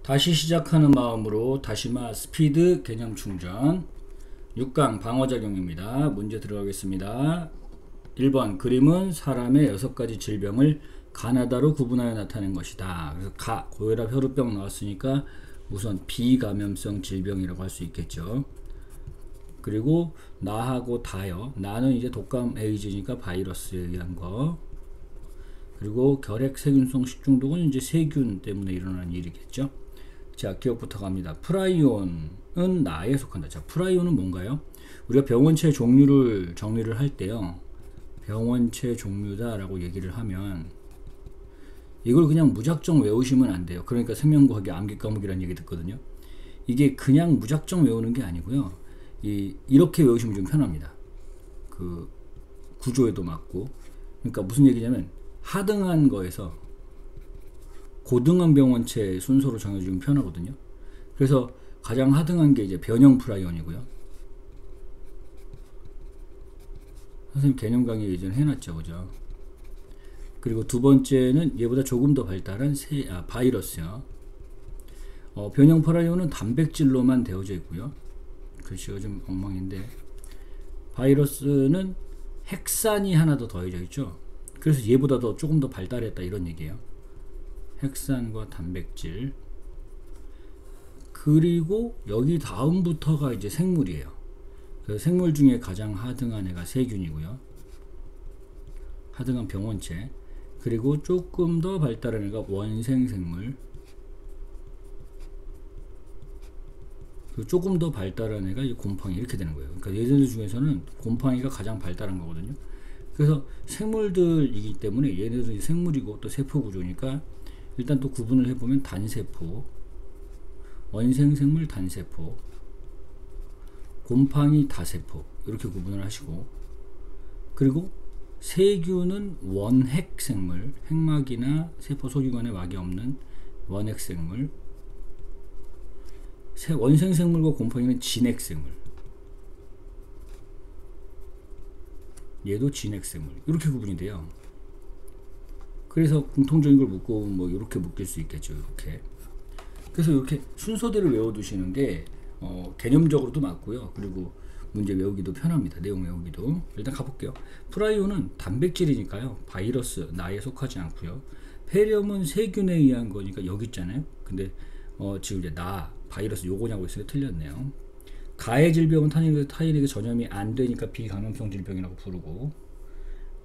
다시 시작하는 마음으로 다시마 스피드 개념 충전 6강 방어작용입니다. 문제 들어가겠습니다. 1번 그림은 사람의 6가지 질병을 가나다로 구분하여 나타낸 것이다. 그래서 고혈압, 혈우병 나왔으니까 우선 비감염성 질병이라고 할 수 있겠죠. 그리고 나하고 다요. 나는 이제 독감 에이즈니까 바이러스에 의한 거. 그리고 결핵 세균성 식중독은 이제 세균 때문에 일어나는 일이겠죠. 자, 기억부터 갑니다. 프라이온은 나에 속한다. 자, 프라이온은 뭔가요? 우리가 병원체 종류를 정리를 할 때요, 병원체 종류다 라고 얘기를 하면 이걸 그냥 무작정 외우시면 안 돼요. 그러니까 생명과학이 암기 과목이라는 얘기 듣거든요. 이게 그냥 무작정 외우는 게 아니고요, 이렇게 외우시면 좀 편합니다. 그 구조에도 맞고. 그러니까 무슨 얘기냐면 하등한 거에서 고등한 병원체 순서로 정해주면 편하거든요. 그래서 가장 하등한 게 이제 변형 프라이온이고요. 선생님 개념 강의 예전에 해놨죠, 그죠? 그리고 두 번째는 얘보다 조금 더 발달한 바이러스요. 변형 프라이온은 단백질로만 되어져 있고요. 글씨가 좀 엉망인데, 바이러스는 핵산이 하나 더 더해져 있죠. 그래서 얘보다 조금 더 발달했다 이런 얘기예요. 핵산과 단백질. 그리고 여기 다음부터가 이제 생물이에요. 그래서 생물 중에 가장 하등한 애가 세균이고요. 하등한 병원체. 그리고 조금 더 발달한 애가 원생생물. 그리고 조금 더 발달한 애가 이제 곰팡이, 이렇게 되는 거예요. 그러니까 얘들 중에서는 곰팡이가 가장 발달한 거거든요. 그래서 생물들이기 때문에 얘네들은 생물이고 또 세포 구조니까 일단 또 구분을 해보면 단세포, 원생생물 단세포, 곰팡이 다세포, 이렇게 구분을 하시고, 그리고 세균은 원핵생물, 핵막이나 세포 소기관에 막이 없는 원핵생물, 원생생물과 곰팡이는 진핵생물, 얘도 진핵생물, 이렇게 구분이 돼요. 그래서 공통적인 걸 묻고 뭐 이렇게 묶일 수 있겠죠. 이렇게. 그래서 이렇게 순서대로 외워두시는 게 개념적으로도 맞고요. 그리고 문제 외우기도 편합니다. 내용 외우기도. 일단 가볼게요. 프라이온은 단백질이니까요, 바이러스, 나에 속하지 않고요. 폐렴은 세균에 의한 거니까 여기 있잖아요. 근데 지금 이제 바이러스 요거냐고 했으니까 틀렸네요. 가해 질병은 타인에게 전염이 안 되니까 비감염성 질병이라고 부르고,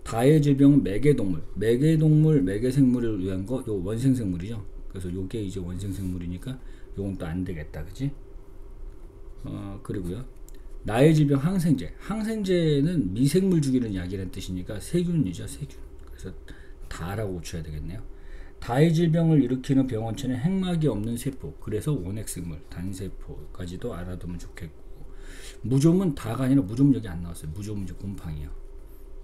다해 질병은 매개동물, 매개생물을 위한 거, 요 원생생물이죠. 그래서 요게 이제 원생생물이니까 요건 또 안 되겠다, 그지? 그리고요, 나해 질병 항생제는 미생물 죽이는 약이라는 뜻이니까 세균이죠, 세균. 그래서 다라고 고쳐야 되겠네요. 다해 질병을 일으키는 병원체는 핵막이 없는 세포, 그래서 원핵생물, 단세포까지도 알아두면 좋겠고, 무좀은 다가 아니라 무좀 여기 안 나왔어요. 무좀은 이제 곰팡이요.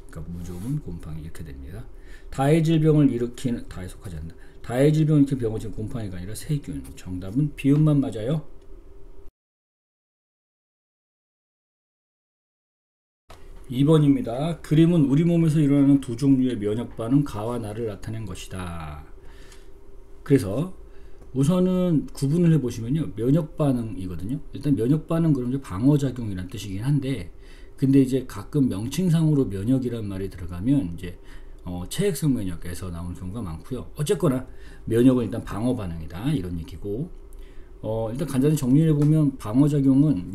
그러니까 무좀은 곰팡이, 이렇게 됩니다. 다해 질병을 일으키는, 다에 속하지 않는다. 다해 질병을 일으키는 병원체는 곰팡이가 아니라 세균. 정답은 비음만 맞아요. 2번입니다. 그림은 우리 몸에서 일어나는 두 종류의 면역 반응, 가와 나를 나타낸 것이다. 그래서 우선은 구분을 해보시면요, 면역 반응이거든요. 일단 면역 반응, 그럼 이제 방어작용이란 뜻이긴 한데, 근데 이제 가끔 명칭상으로 면역이란 말이 들어가면 이제 체액성 면역에서 나오는 경우가 많고요. 어쨌거나 면역은 일단 방어 반응이다, 이런 얘기고, 일단 간단히 정리해 보면 방어작용은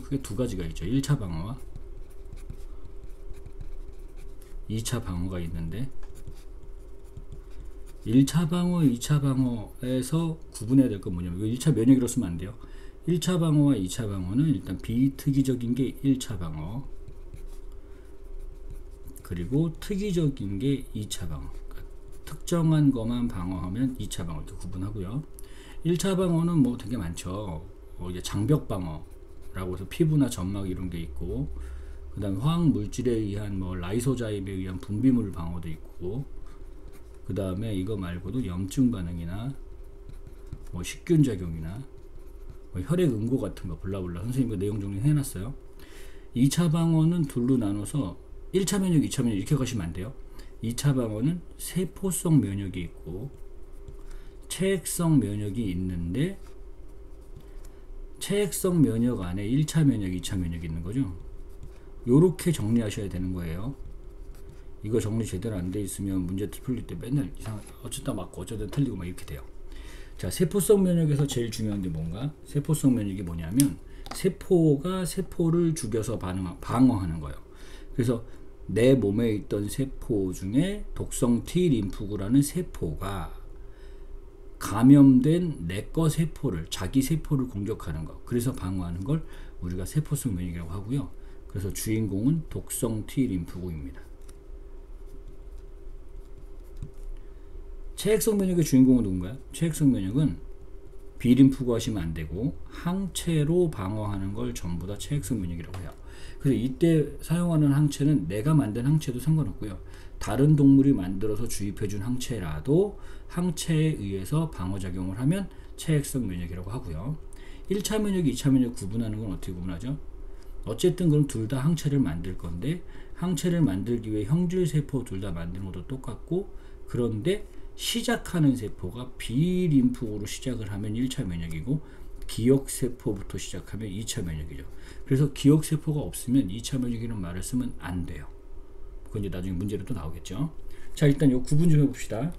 크게 두 가지가 있죠. 1차 방어와 2차 방어가 있는데, 1차 방어, 2차 방어에서 구분해야 될 건 뭐냐면, 1차 면역이라고 쓰면 안 돼요. 1차 방어와 2차 방어는 일단 비특이적인 게 1차 방어, 그리고 특이적인 게 2차 방어. 그러니까 특정한 것만 방어하면 2차 방어, 이렇게 구분하고요. 1차 방어는 뭐 되게 많죠. 이제 장벽 방어라고 해서 피부나 점막 이런 게 있고, 그 다음에 화학 물질에 의한 뭐 라이소자임에 의한 분비물 방어도 있고, 그 다음에 이거 말고도 염증 반응이나 뭐 식균 작용이나 뭐 혈액 응고 같은 거 블라블라, 선생님 그 내용 정리 해놨어요. 2차 방어는 둘로 나눠서 1차 면역, 2차 면역 이렇게 가시면 안 돼요. 2차 방어는 세포성 면역이 있고, 체액성 면역이 있는데 체액성 면역 안에 1차 면역, 2차 면역이 있는 거죠. 요렇게 정리하셔야 되는 거예요. 이거 정리 제대로 안 돼 있으면 문제 풀릴 때 맨날 어쩌다 맞고 어쩌다 틀리고 막 이렇게 돼요. 자, 세포성 면역에서 제일 중요한 게 뭔가? 세포성 면역이 뭐냐면 세포가 세포를 죽여서 방어하는 거예요. 그래서 내 몸에 있던 세포 중에 독성 T 림프구라는 세포가 감염된 내꺼 세포를, 자기 세포를 공격하는 거, 그래서 방어하는 걸 우리가 세포성 면역이라고 하고요. 그래서 주인공은 독성 T 림프구입니다. 체액성 면역의 주인공은 누군가요? 체액성 면역은 비림프구 하시면 안 되고 항체로 방어하는 걸 전부 다 체액성 면역이라고 해요. 그래서 이때 사용하는 항체는 내가 만든 항체도 상관없고요. 다른 동물이 만들어서 주입해준 항체라도 항체에 의해서 방어작용을 하면 체액성 면역이라고 하고요. 1차 면역, 2차 면역 구분하는 건 어떻게 구분하죠? 어쨌든 그럼 둘 다 항체를 만들 건데 항체를 만들기 위해 형질세포 둘 다 만드는 것도 똑같고, 그런데 시작하는 세포가 비림프구로 시작을 하면 1차 면역이고 기억세포부터 시작하면 2차 면역이죠. 그래서 기억세포가 없으면 2차 면역이라는 말을 쓰면 안 돼요. 그건 이제 나중에 문제로 또 나오겠죠. 자, 일단 요 구분 좀 해봅시다.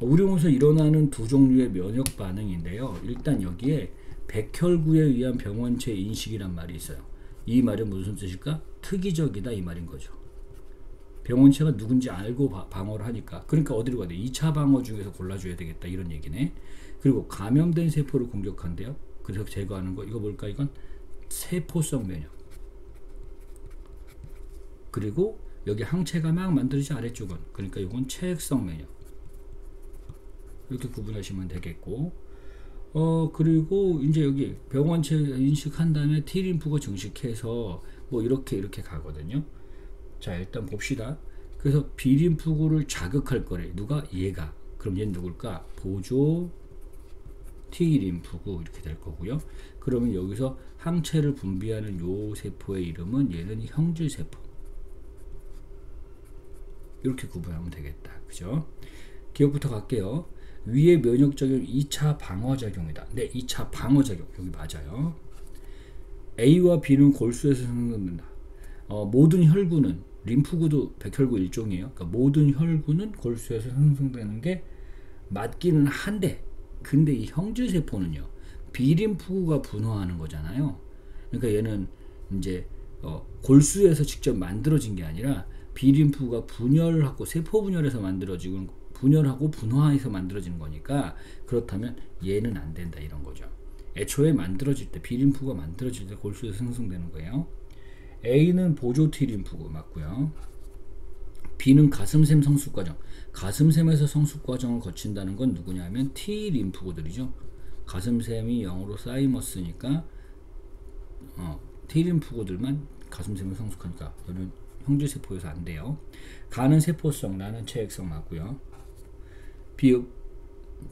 우리 몸에서 일어나는 두 종류의 면역 반응인데요. 일단 여기에 백혈구에 의한 병원체 인식이란 말이 있어요. 이 말은 무슨 뜻일까? 특이적이다 이 말인 거죠. 병원체가 누군지 알고 방어를 하니까. 그러니까 어디로 가야 돼? 2차 방어 중에서 골라줘야 되겠다 이런 얘기네. 그리고 감염된 세포를 공격한대요. 그래서 제거하는 거. 이거 뭘까? 이건 세포성 면역. 그리고 여기 항체가 막 만들어지지 아래쪽은, 그러니까 이건 체액성 면역. 이렇게 구분하시면 되겠고, 그리고 이제 여기 병원체 인식한 다음에 T림프가 증식해서 뭐 이렇게 가거든요. 자, 일단 봅시다. 그래서 B림프구를 자극할 거래. 누가? 얘가. 그럼 얘는 누굴까? 보조 T림프구 이렇게 될 거고요. 그러면 여기서 항체를 분비하는 요 세포의 이름은 얘는 형질세포. 이렇게 구분하면 되겠다. 그죠? 기억부터 갈게요. 위의 면역작용 2차 방어작용이다. 네, 2차 방어작용. 여기 맞아요. A와 B는 골수에서 생성된다. 모든 혈구는, 림프구도 백혈구 일종이에요. 그러니까 모든 혈구는 골수에서 생성되는 게 맞기는 한데, 근데 이 형질세포는요, B림프구가 분화하는 거잖아요. 그러니까 얘는 이제 골수에서 직접 만들어진 게 아니라 B림프가 분열하고 세포 분열해서 만들어지고 분열하고 분화해서 만들어지는 거니까, 그렇다면 얘는 안 된다 이런 거죠. 애초에 만들어질 때 B림프가 만들어질 때 골수에서 생성되는 거예요. A는 보조 T림프구 맞고요. B는 가슴샘 성숙 과정. 가슴샘에서 성숙 과정을 거친다는 건 누구냐면 T림프구들이죠. 가슴샘이 영어로 사이머스니까 T림프구들만 가슴샘을 성숙하니까 이는 형질세포여서 안 돼요. 가는 세포성, 나는 체액성 맞고요.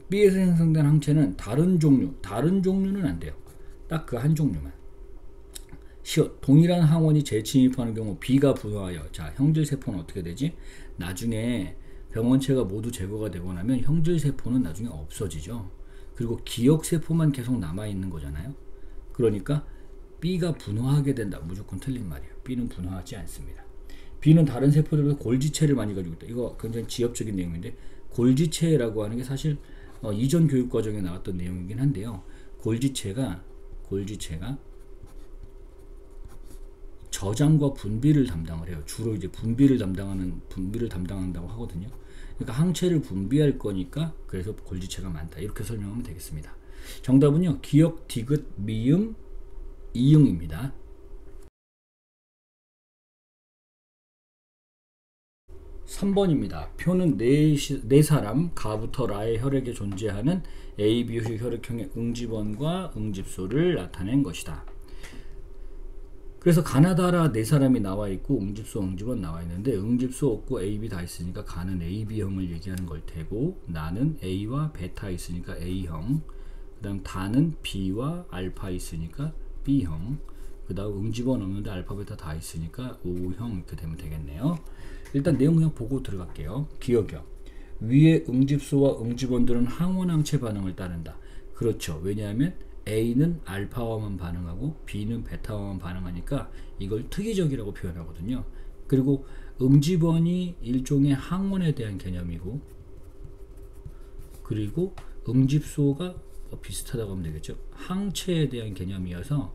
B에서 생성된 항체는 다른 종류는 안 돼요. 딱 그 한 종류만. 동일한 항원이 재침입하는 경우 B가 분화하여, 자, 형질세포는 어떻게 되지? 나중에 병원체가 모두 제거가 되고 나면 형질세포는 나중에 없어지죠. 그리고 기억세포만 계속 남아있는 거잖아요. 그러니까 B가 분화하게 된다. 무조건 틀린 말이에요. B는 분화하지 않습니다. B는 다른 세포들보다 골지체를 많이 가지고 있다. 이거 굉장히 지엽적인 내용인데, 골지체라고 하는 게 사실 이전 교육과정에 나왔던 내용이긴 한데요. 골지체가 저장과 분비를 담당을 해요. 주로 이제 분비를 담당한다고 하거든요. 그러니까 항체를 분비할 거니까 그래서 골지체가 많다. 이렇게 설명하면 되겠습니다. 정답은요, 기역, 디귿, 미음, 이응입니다. 3번입니다. 표는 네 사람 가부터 라의 혈액에 존재하는 AB식 혈액형의 응집원과 응집소를 나타낸 것이다. 그래서 가나다라 네 사람이 나와 있고 응집소, 응집원 나와 있는데, 응집소 없고 AB 다 있으니까 가는 AB형을 얘기하는 걸 테고, 나는 A와 베타 있으니까 A형, 그 다음 다는 B와 알파 있으니까 B형, 그 다음 응집원 없는데 알파, 베타 다 있으니까 O형 이렇게 되면 되겠네요. 일단 내용 그냥 보고 들어갈게요. 기억이요. 위의 응집소와 응집원들은 항원항체 반응을 따른다. 그렇죠. 왜냐하면 A는 알파와만 반응하고 B는 베타와만 반응하니까 이걸 특이적이라고 표현하거든요. 그리고 응집원이 일종의 항원에 대한 개념이고, 그리고 응집소가 비슷하다고 하면 되겠죠. 항체에 대한 개념이어서,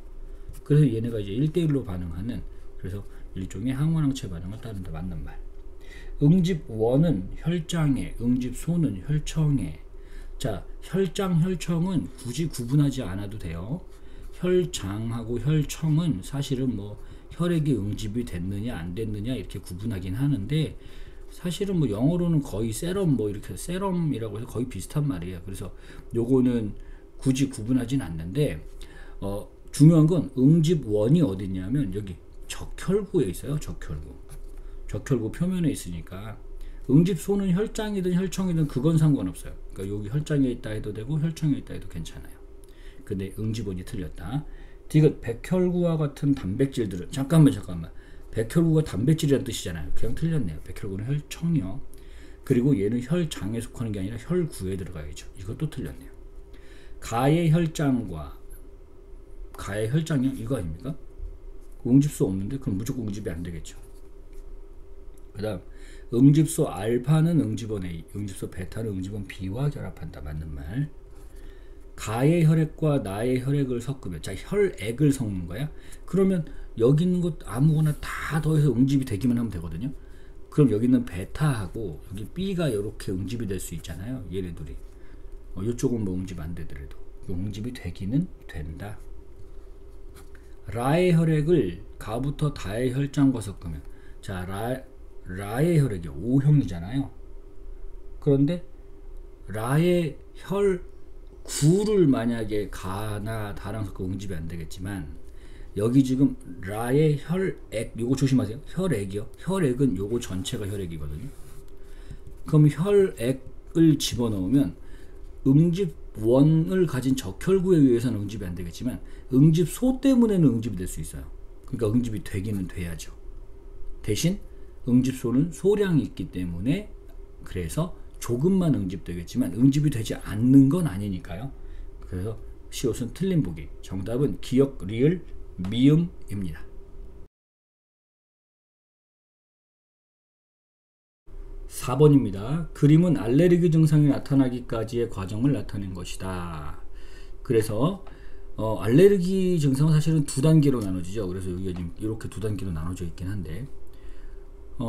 그래서 얘네가 이제 1대1로 반응하는, 그래서 일종의 항원항체 반응을 따른다. 맞는 말. 응집원은 혈장애, 응집소는 혈청애. 자, 혈장, 혈청은 굳이 구분하지 않아도 돼요. 혈장하고 혈청은 사실은 뭐 혈액이 응집이 됐느냐 안 됐느냐 이렇게 구분하긴 하는데, 사실은 뭐 영어로는 거의 세럼 뭐 이렇게 세럼이라고 해서 거의 비슷한 말이에요. 그래서 요거는 굳이 구분하진 않는데, 중요한 건 응집원이 어디 있냐면 여기 적혈구에 있어요. 적혈구 표면에 있으니까, 응집소는 혈장이든 혈청이든 그건 상관없어요. 그러니까 여기 혈장에 있다 해도 되고 혈청에 있다 해도 괜찮아요. 근데 응집원이 틀렸다. 디귿, 백혈구와 같은 단백질들은, 잠깐만 백혈구가 단백질이라는 뜻이잖아요. 그냥 틀렸네요. 백혈구는 혈청이요. 그리고 얘는 혈장에 속하는 게 아니라 혈구에 들어가야죠. 이것도 틀렸네요. 가의 혈장이요? 이거 아닙니까? 응집소 없는데 그럼 무조건 응집이 안 되겠죠. 그 다음, 응집소 알파는 응집원 A, 응집소 베타는 응집원 B와 결합한다. 맞는 말. 가의 혈액과 나의 혈액을 섞으면, 자, 혈액을 섞는 거야? 그러면 여기 있는 것 아무거나 다 더해서 응집이 되기만 하면 되거든요. 그럼 여기 있는 베타하고 여기 B가 이렇게 응집이 될 수 있잖아요. 얘네들이. 이쪽은 뭐 응집 안 되더라도 응집이 되기는 된다. 라의 혈액을 가부터 다의 혈장과 섞으면, 자, 라의 혈액이 O형이잖아요. 그런데 라의 혈구를 만약에 가나 다랑 섞어 응집이 안 되겠지만, 여기 지금 라의 혈액, 요거 조심하세요. 혈액이요. 혈액은 요거 전체가 혈액이거든요. 그럼 혈액을 집어넣으면 응집원을 가진 적혈구에 의해서는 응집이 안 되겠지만 응집소 때문에는 응집이 될 수 있어요. 그러니까 응집이 되기는 돼야죠. 대신 응집소는 소량이 있기 때문에 그래서 조금만 응집되겠지만 응집이 되지 않는 건 아니니까요. 그래서 시옷은 틀린 보기. 정답은 기역, 리을, 미음입니다. 4번입니다. 그림은 알레르기 증상이 나타나기까지의 과정을 나타낸 것이다. 그래서 알레르기 증상은 사실은 두 단계로 나눠지죠. 그래서 여기가 지금 이렇게 두 단계로 나눠져 있긴 한데,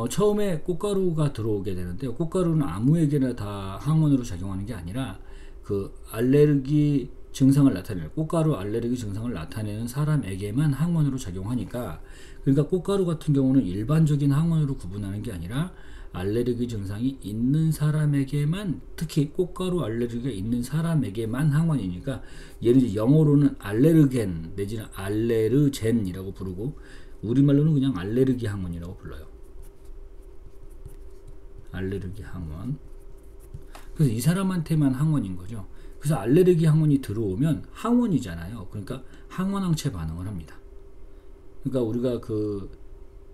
처음에 꽃가루가 들어오게 되는데, 꽃가루는 아무에게나 다 항원으로 작용하는 게 아니라 그 알레르기 증상을 나타내는, 꽃가루 알레르기 증상을 나타내는 사람에게만 항원으로 작용하니까, 그러니까 꽃가루 같은 경우는 일반적인 항원으로 구분하는 게 아니라 알레르기 증상이 있는 사람에게만, 특히 꽃가루 알레르기가 있는 사람에게만 항원이니까, 얘는 이제 영어로는 알레르겐 내지는 알레르젠이라고 부르고, 우리말로는 그냥 알레르기 항원이라고 불러요. 알레르기 항원. 그래서 이 사람한테만 항원인 거죠. 그래서 알레르기 항원이 들어오면 항원이잖아요. 그러니까 항원항체 반응을 합니다. 그러니까 우리가 그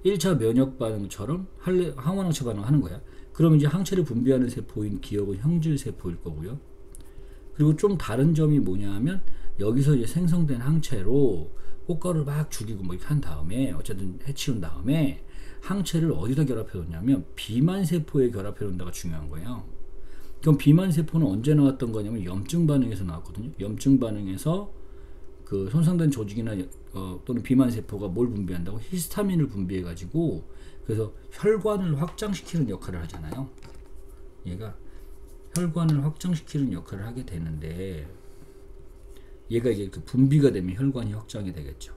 1차 면역 반응처럼 항원항체 반응을 하는 거야. 그러면 이제 항체를 분비하는 세포인 기역은 형질 세포일 거고요. 그리고 좀 다른 점이 뭐냐 하면, 여기서 이제 생성된 항체로 꽃가루를 막 죽이고 뭐 이렇게 한 다음에, 어쨌든 해치운 다음에 항체를 어디다 결합해 놓냐면 비만 세포에 결합해 놓는다가 중요한 거예요. 그럼 비만 세포는 언제 나왔던 거냐면 염증 반응에서 나왔거든요. 염증 반응에서 그 손상된 조직이나 또는 비만 세포가 뭘 분비한다고? 히스타민을 분비해 가지고, 그래서 혈관을 확장시키는 역할을 하잖아요. 얘가 혈관을 확장시키는 역할을 하게 되는데, 얘가 이제 그 분비가 되면 혈관이 확장이 되겠죠.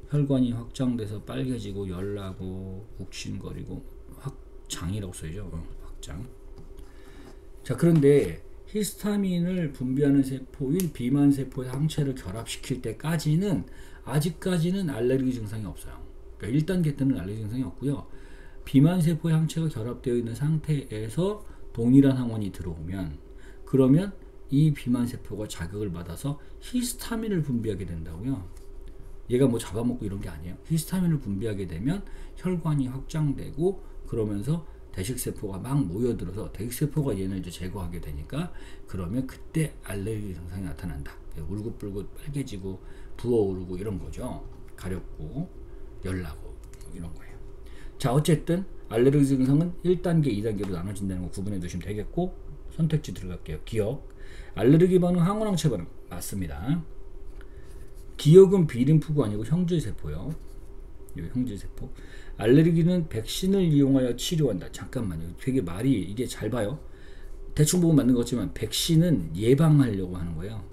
혈관이 확장돼서 빨개지고 열나고 욱신거리고, 확장이라고 써야죠. 확장. 자, 그런데 히스타민을 분비하는 세포인 비만 세포의 항체를 결합시킬 때까지는 아직까지는 알레르기 증상이 없어요. 그러니까 1단계 때는 알레르기 증상이 없고요. 비만 세포의 항체가 결합되어 있는 상태에서 동일한 항원이 들어오면, 그러면 이 비만 세포가 자극을 받아서 히스타민을 분비하게 된다고요. 얘가 뭐 잡아먹고 이런 게 아니에요. 히스타민을 분비하게 되면 혈관이 확장되고, 그러면서 대식세포가 막 모여들어서 대식세포가 얘를 이제 제거하게 되니까 그러면 그때 알레르기 증상이 나타난다. 울긋불긋 빨개지고 부어오르고 이런 거죠. 가렵고 열나고 이런 거예요. 자, 어쨌든 알레르기 증상은 1단계, 2단계로 나눠진다는 거 구분해 두시면 되겠고, 선택지 들어갈게요. 기억. 알레르기 반응, 항원항체 반응. 맞습니다. 기억은 비림프가 아니고 형질세포요. 이 형질세포. 알레르기는 백신을 이용하여 치료한다. 잠깐만요. 되게 말이 이게 잘 봐요. 대충 보면 맞는 것 같지만 백신은 예방하려고 하는 거예요.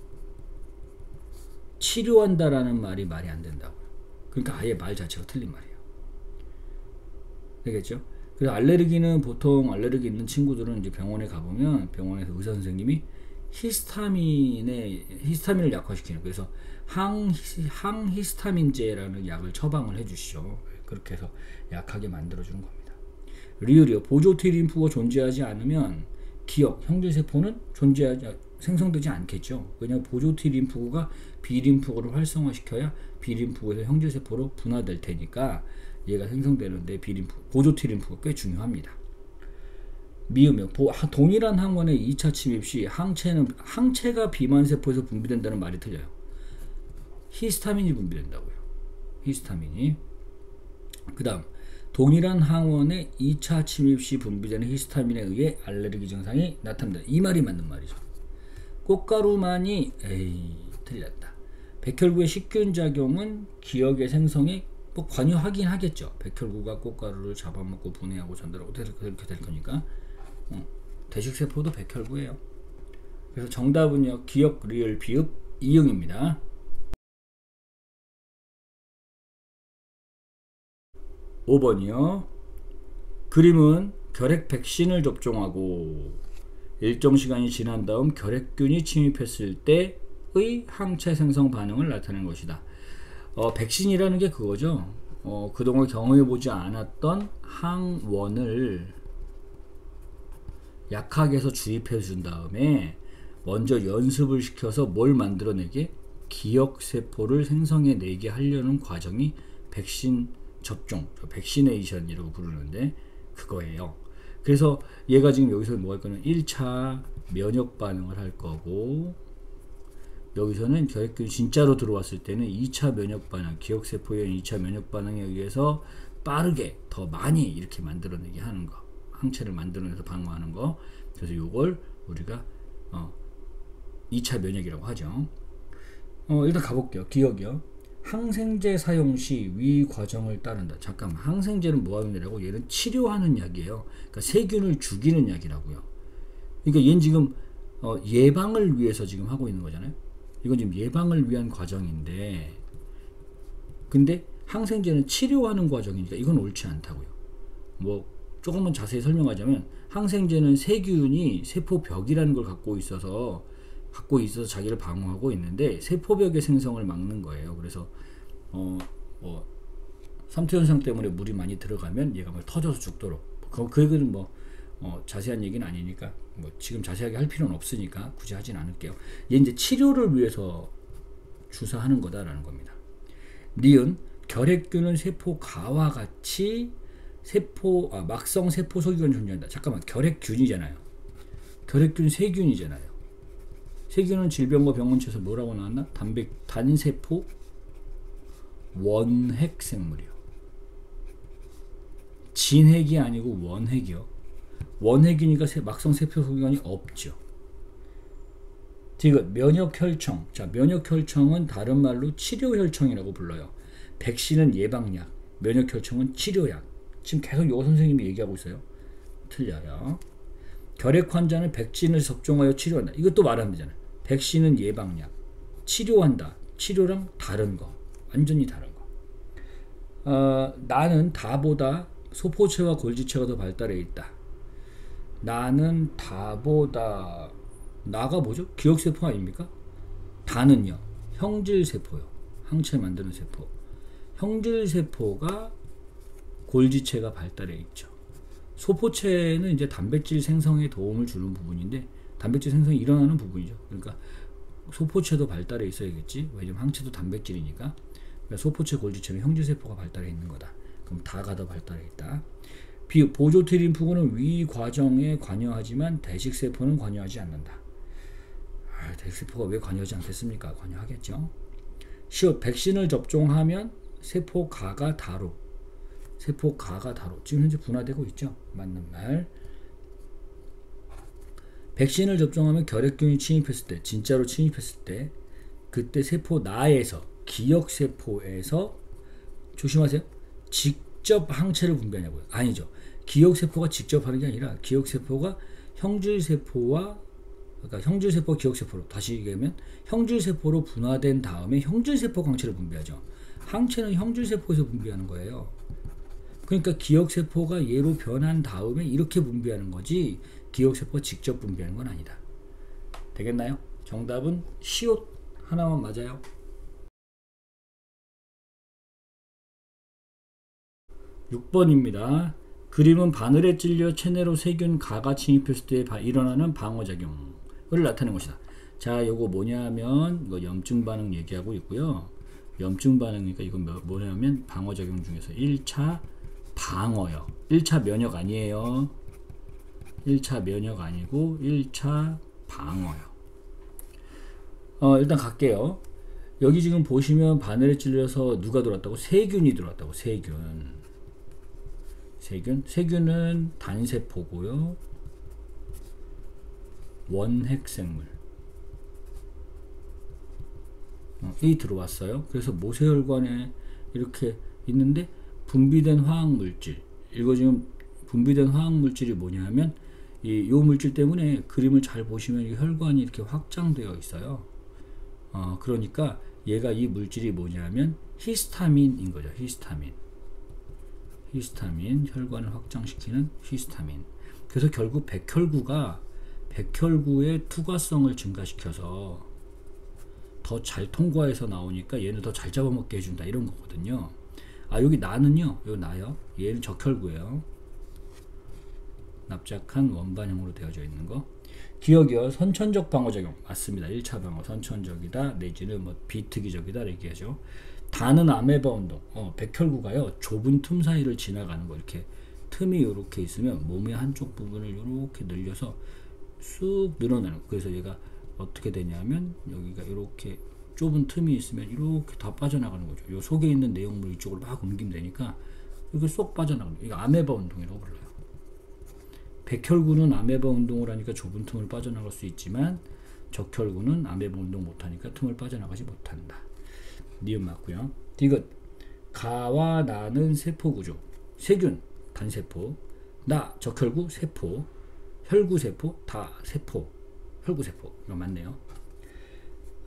치료한다라는 말이 안 된다고요. 그러니까 아예 말 자체가 틀린 말이에요. 되겠죠? 그래서 알레르기는 보통 알레르기 있는 친구들은 이제 병원에 가보면 병원에서 의사 선생님이 히스타민을 약화시키는, 그래서 항히스타민제라는 약을 처방을 해주시죠. 그렇게 해서 약하게 만들어주는 겁니다. 리을이요. 보조 T림프가 존재하지 않으면 기억, 형질세포는 생성되지 않겠죠. 왜냐하면 보조 T림프가 B림프구를 활성화시켜야 B림프구에서 형질세포로 분화될 테니까 얘가 생성되는데 보조 T림프가 꽤 중요합니다. 미음이요. 동일한 항원의 2차 침입 시 항체가 비만세포에서 분비된다는 말이 틀려요. 히스타민이 분비된다고요. 히스타민이. 그 다음, 동일한 항원의 2차 침입 시 분비되는 히스타민에 의해 알레르기 증상이 나타납니다. 이 말이 맞는 말이죠. 꽃가루만이 틀렸다. 백혈구의 식균 작용은 기억의 생성에 관여하긴 하겠죠. 백혈구가 꽃가루를 잡아먹고 분해하고 전달하고 그렇게 될 거니까. 대식세포도 백혈구예요. 그래서 정답은요, 기억, 리을, 비읍, 이응입니다. 5번이요. 그림은 결핵 백신을 접종하고 일정 시간이 지난 다음 결핵균이 침입했을 때의 항체 생성 반응을 나타내는 것이다. 백신이라는 게 그거죠. 그동안 경험해보지 않았던 항원을 약하게 해서 주입해 준 다음에 먼저 연습을 시켜서 뭘 만들어내게? 기억세포를 생성해내게 하려는 과정이 백신 접종, 백시네이션이라고 부르는데 그거예요. 그래서 얘가 지금 여기서 뭐 할 거는 1차 면역 반응을 할 거고, 여기서는 결핵균이 진짜로 들어왔을 때는 2차 면역 반응, 기억세포의 2차 면역 반응에 의해서 빠르게 더 많이 이렇게 만들어내게 하는 거, 항체를 만들어내서 방어하는 거. 그래서 이걸 우리가 2차 면역이라고 하죠. 일단 가볼게요. 기억이요. 항생제 사용 시 위 과정을 따른다. 잠깐만, 항생제는 뭐 하는 약이라고? 얘는 치료하는 약이에요. 그러니까 세균을 죽이는 약이라고요. 그러니까 얘는 지금 예방을 위해서 지금 하고 있는 거잖아요. 이건 지금 예방을 위한 과정인데, 근데 항생제는 치료하는 과정이니까 이건 옳지 않다고요. 뭐 조금만 자세히 설명하자면, 항생제는 세균이 세포벽이라는 걸 갖고 있어서 자기를 방어하고 있는데 세포벽의 생성을 막는 거예요. 그래서 뭐 삼투현상 때문에 물이 많이 들어가면 얘가 막 터져서 죽도록, 그 얘기는 뭐 자세한 얘기는 아니니까 뭐 지금 자세하게 할 필요는 없으니까 굳이 하진 않을게요. 얘 이제 치료를 위해서 주사하는 거다라는 겁니다. 니은 결핵균은 세포가와 같이 막성 세포 소기관이 존재한다. 잠깐만, 결핵균이잖아요. 결핵균 세균이잖아요. 세균은 질병과 병원체에서 뭐라고 나왔나? 단세포 원핵 생물이요. 진핵이 아니고 원핵이요. 원핵이니까 막성 세포 소기관이 없죠. 디귿 면역혈청. 자, 면역혈청은 다른 말로 치료혈청이라고 불러요. 백신은 예방약, 면역혈청은 치료약. 지금 계속 요 선생님이 얘기하고 있어요. 틀려요. 결핵 환자는 백신을 접종하여 치료한다. 이것도 말하면 되잖아요. 백신은 예방약, 치료한다. 치료랑 다른 거, 완전히 다른 거. 나는 다보다 소포체와 골지체가 더 발달해 있다. 나는 다보다, 나가 뭐죠? 기억세포 아닙니까? 다는요, 형질세포요. 항체 만드는 세포. 형질세포가 골지체가 발달해 있죠. 소포체는 이제 단백질 생성에 도움을 주는 부분인데, 단백질 생성이 일어나는 부분이죠. 그러니까 소포체도 발달해 있어야겠지. 왜냐면 항체도 단백질이니까. 그러니까 소포체, 골지체는 형질세포가 발달해 있는 거다. 그럼 다가 더 발달해 있다. 보조T 림프구는 위 과정에 관여하지만 대식세포는 관여하지 않는다. 대식세포가 왜 관여하지 않겠습니까? 관여하겠죠. 시옷 백신을 접종하면 세포가가 다로 지금 현재 분화되고 있죠. 맞는 말. 백신을 접종하면 결핵균이 침입했을 때, 진짜로 침입했을 때, 그때 세포 나에서, 기억세포에서, 조심하세요, 직접 항체를 분비하냐고요. 아니죠. 기억세포가 직접 하는 게 아니라 기억세포가 형질세포와, 그러니까 형질세포 기억세포로, 다시 얘기하면 형질세포로 분화된 다음에 형질세포 항체를 분비하죠. 항체는 형질세포에서 분비하는 거예요. 그러니까 기억세포가 얘로 변한 다음에 이렇게 분비하는 거지, 기억세포가 직접 분비하는 건 아니다. 되겠나요? 정답은 시옷 하나만 맞아요. 6번입니다. 그림은 바늘에 찔려 체내로 세균 가가 침입했을 때 일어나는 방어작용을 나타내는 것이다. 자, 요거 뭐냐면 이거 염증 반응 얘기하고 있고요. 염증 반응이니까 이건 뭐냐면 방어작용 중에서 1차 방어요. 1차 면역 아니에요. 1차 면역 아니고 1차 방어요. 일단 갈게요. 여기 지금 보시면 바늘에 찔려서 누가 들어왔다고? 세균이 들어왔다고. 세균은 단세포고요. 원핵생물 이 들어왔어요. 그래서 모세혈관에 이렇게 있는데 분비된 화학물질, 이거 지금 분비된 화학물질이 뭐냐면 요 물질 때문에 그림을 잘 보시면 이 혈관이 이렇게 확장되어 있어요. 그러니까 얘가 이 물질이 뭐냐면 히스타민인 거죠. 히스타민, 혈관을 확장시키는 히스타민. 그래서 결국 백혈구의 투과성을 증가시켜서 더 잘 통과해서 나오니까 얘는 더 잘 잡아먹게 해준다, 이런 거거든요. 여기 나는요, 요 나요. 얘는 적혈구예요. 납작한 원반형으로 되어져 있는 거. 기억이요. 선천적 방어작용 맞습니다. 1차 방어 선천적이다 내지는 뭐 비특이적이다 얘기하죠. 다는 아메바 운동. 백혈구가요 좁은 틈 사이를 지나가는 거. 이렇게 틈이 이렇게 있으면 몸의 한쪽 부분을 이렇게 늘려서 쑥 늘어나는 거. 그래서 얘가 어떻게 되냐면 여기가 이렇게 좁은 틈이 있으면 이렇게 다 빠져나가는 거죠. 요 속에 있는 내용물 이쪽으로 막 옮기면 되니까 이렇게 쏙 빠져나가는 거. 이거 아메바 운동이라고 불러요. 백혈구는 아메바 운동을 하니까 좁은 틈을 빠져나갈 수 있지만 적혈구는 아메바 운동 못하니까 틈을 빠져나가지 못한다. 니은 맞고요. 디귿. 가와 나는 세포구조. 세균 단세포, 나 적혈구 세포, 혈구세포 다 세포, 혈구세포. 이거 맞네요.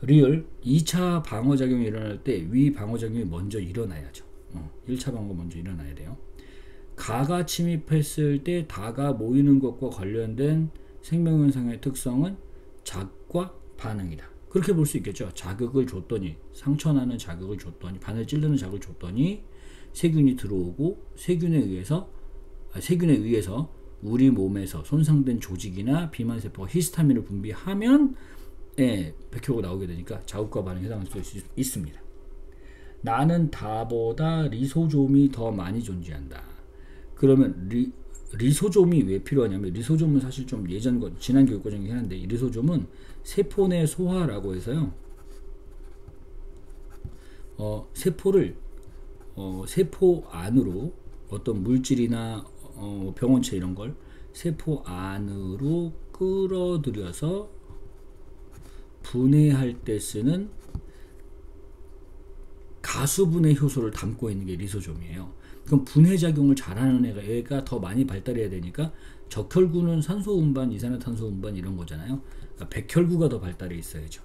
리을. 2차 방어작용이 일어날 때 위 방어작용이 먼저 일어나야죠. 1차 방어가 먼저 일어나야 돼요. 가가 침입했을 때 다가 모이는 것과 관련된 생명현상의 특성은 자극과 반응이다. 그렇게 볼 수 있겠죠. 자극을 줬더니, 상처나는 자극을 줬더니, 바늘 찌르는 자극을 줬더니 세균이 들어오고 세균에 의해서 우리 몸에서 손상된 조직이나 비만세포가 히스타민을 분비하면 백혈구가 나오게 되니까 자극과 반응에 해당할 수 있습니다. 나는 다보다 리소좀이 더 많이 존재한다. 그러면 리소좀이 왜 필요하냐면, 리소좀은 사실 좀 지난 교육 과정이긴 한데, 이 리소좀은 세포 내 소화라고 해서요, 세포를 세포 안으로 어떤 물질이나 병원체 이런 걸 세포 안으로 끌어들여서 분해할 때 쓰는 가수분해 효소를 담고 있는 게 리소좀이에요. 그럼 분해작용을 잘하는 애가 더 많이 발달해야 되니까, 적혈구는 산소 운반, 이산화탄소 운반 이런 거잖아요. 그러니까 백혈구가 더 발달해 있어야죠.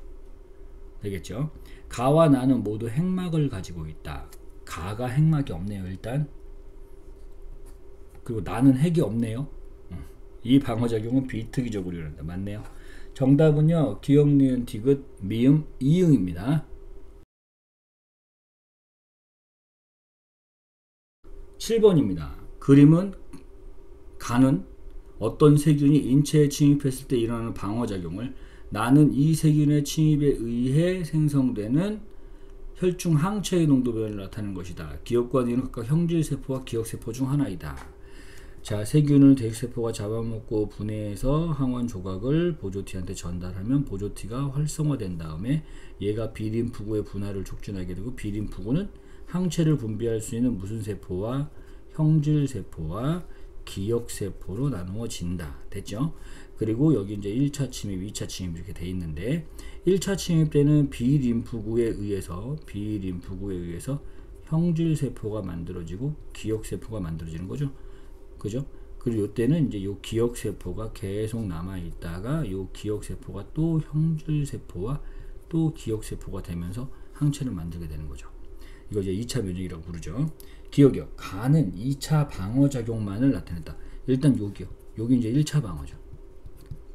되겠죠? 가와 나는 모두 핵막을 가지고 있다. 가가 핵막이 없네요, 일단. 그리고 나는 핵이 없네요. 이 방어작용은 비특이적으로 일어난다. 맞네요. 정답은요, 기억, 니은, 디귿, 미음, 이응입니다. 7번입니다. 그림은 가는 어떤 세균이 인체에 침입했을 때 일어나는 방어작용을, 나는 이 세균의 침입에 의해 생성되는 혈중 항체의 농도 변화를 나타내는 것이다. 기억과 니은 각각 형질세포와 기억세포 중 하나이다. 자, 세균을 대익세포가 잡아먹고 분해해서 항원 조각을 보조티한테 전달하면 보조티가 활성화된 다음에 얘가 비림프구의 분할을 촉진하게 되고 비림프구는 항체를 분비할 수 있는 무슨 세포와 형질세포와 기억세포로 나누어진다. 됐죠? 그리고 여기 이제 1차 침입, 2차 침입 이렇게 돼 있는데 1차 침입 때는 비림프구에 의해서 형질세포가 만들어지고 기억세포가 만들어지는 거죠. 그죠? 그리고 이때는 이제 요 기억세포가 계속 남아있다가 요 기억세포가 또 형질세포와 또 기억세포가 되면서 항체를 만들게 되는 거죠. 이거 이제 2차 면역이라고 부르죠. 기억이요. 간은 2차 방어작용만을 나타냈다. 일단 여기요. 여기 이제 1차 방어죠.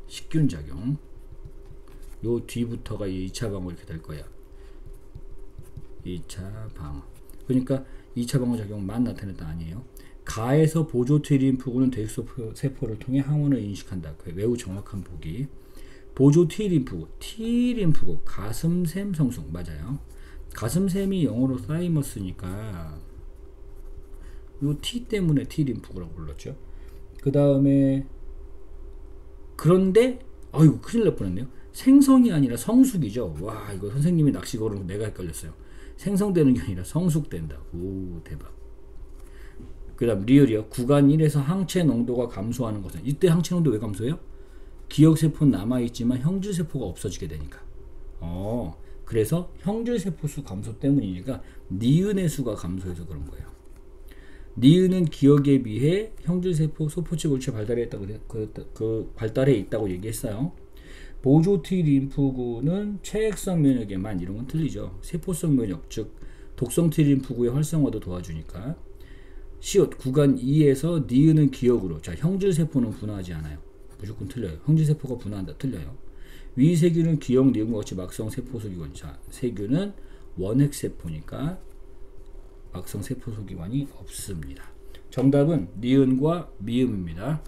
식균작용. 요 뒤부터가 2차 방어 이렇게 될 거야. 2차 방어. 그러니까 2차 방어작용만 나타냈다 아니에요. 가에서 보조 T림프구는 대익세포를 통해 항원을 인식한다. 매우 정확한 보기. 보조 T림프구, 가슴샘 성숙 맞아요. 가슴샘이 영어로 타이머스니까 요 T 때문에 T림프구라고 불렀죠. 그 다음에 그런데 아이고 큰일 날 뻔했네요. 생성이 아니라 성숙이죠. 와 이거 선생님이 낚시 걸어놓고 내가 헷갈렸어요. 생성되는 게 아니라 성숙된다. 오 대박. 그 다음 리얼이요. 구간 1에서 항체 농도가 감소하는 것은 이때 항체 농도 왜 감소해요? 기억세포는 남아있지만 형질세포가 없어지게 되니까. 그래서 형질세포 수 감소 때문이니까 니은의 수가 감소해서 그런 거예요. 니은은 기억에 비해 형질세포 소포체 골체 발달해 있다고 얘기했어요. 보조 T 림프구는 체액성 면역에만 이런 건 틀리죠. 세포성 면역 즉 독성 T 림프구의 활성화도 도와주니까. 시옷 구간 2에서 니은은 기억으로. 자, 형질세포는 분화하지 않아요. 무조건 틀려요. 형질세포가 분화한다. 틀려요. 위 세균은 기억 니은과 같이 막성 세포소기관. 자, 세균은 원핵세포니까 막성 세포소기관이 없습니다. 정답은 니은과 미음입니다.